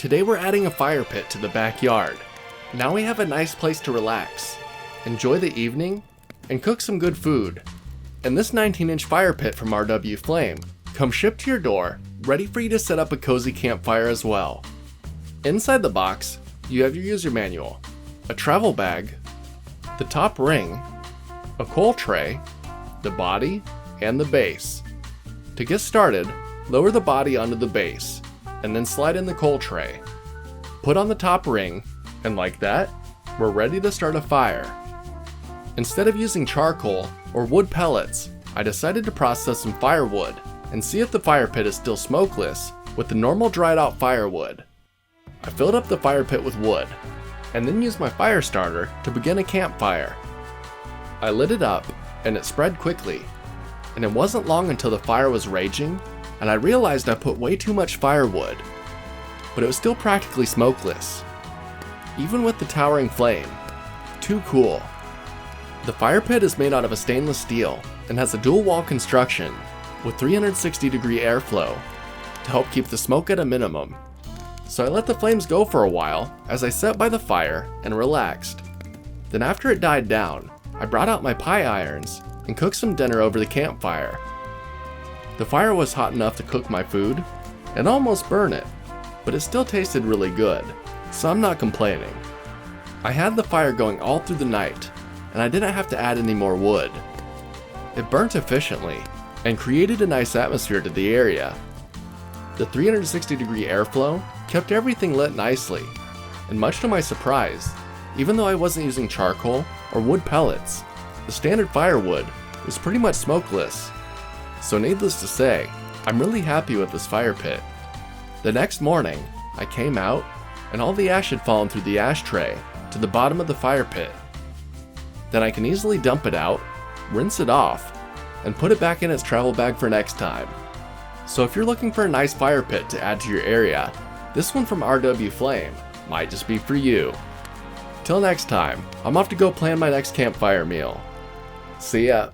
Today we're adding a fire pit to the backyard. Now we have a nice place to relax, enjoy the evening, and cook some good food. And this 19-inch fire pit from RW Flame comes shipped to your door, ready for you to set up a cozy campfire as well. Inside the box, you have your user manual, a travel bag, the top ring, a coal tray, the body, and the base. To get started, lower the body onto the base, and then slide in the coal tray. Put on the top ring, and like that, we're ready to start a fire. Instead of using charcoal or wood pellets, I decided to process some firewood and see if the fire pit is still smokeless with the normal dried out firewood. I filled up the fire pit with wood, and then used my fire starter to begin a campfire. I lit it up, and it spread quickly, and it wasn't long until the fire was raging, and I realized I put way too much firewood, but it was still practically smokeless, even with the towering flame. Too cool. The fire pit is made out of a stainless steel and has a dual wall construction with 360-degree airflow to help keep the smoke at a minimum. So I let the flames go for a while as I sat by the fire and relaxed. Then after it died down, I brought out my pie irons and cooked some dinner over the campfire. The fire was hot enough to cook my food and almost burn it, but it still tasted really good, so I'm not complaining. I had the fire going all through the night, and I didn't have to add any more wood. It burnt efficiently and created a nice atmosphere to the area. The 360-degree airflow kept everything lit nicely, and much to my surprise, even though I wasn't using charcoal or wood pellets, the standard firewood was pretty much smokeless. So needless to say, I'm really happy with this fire pit. The next morning, I came out, and all the ash had fallen through the ashtray to the bottom of the fire pit. Then I can easily dump it out, rinse it off, and put it back in its travel bag for next time. So if you're looking for a nice fire pit to add to your area, this one from RW Flame might just be for you. Till next time, I'm off to go plan my next campfire meal. See ya.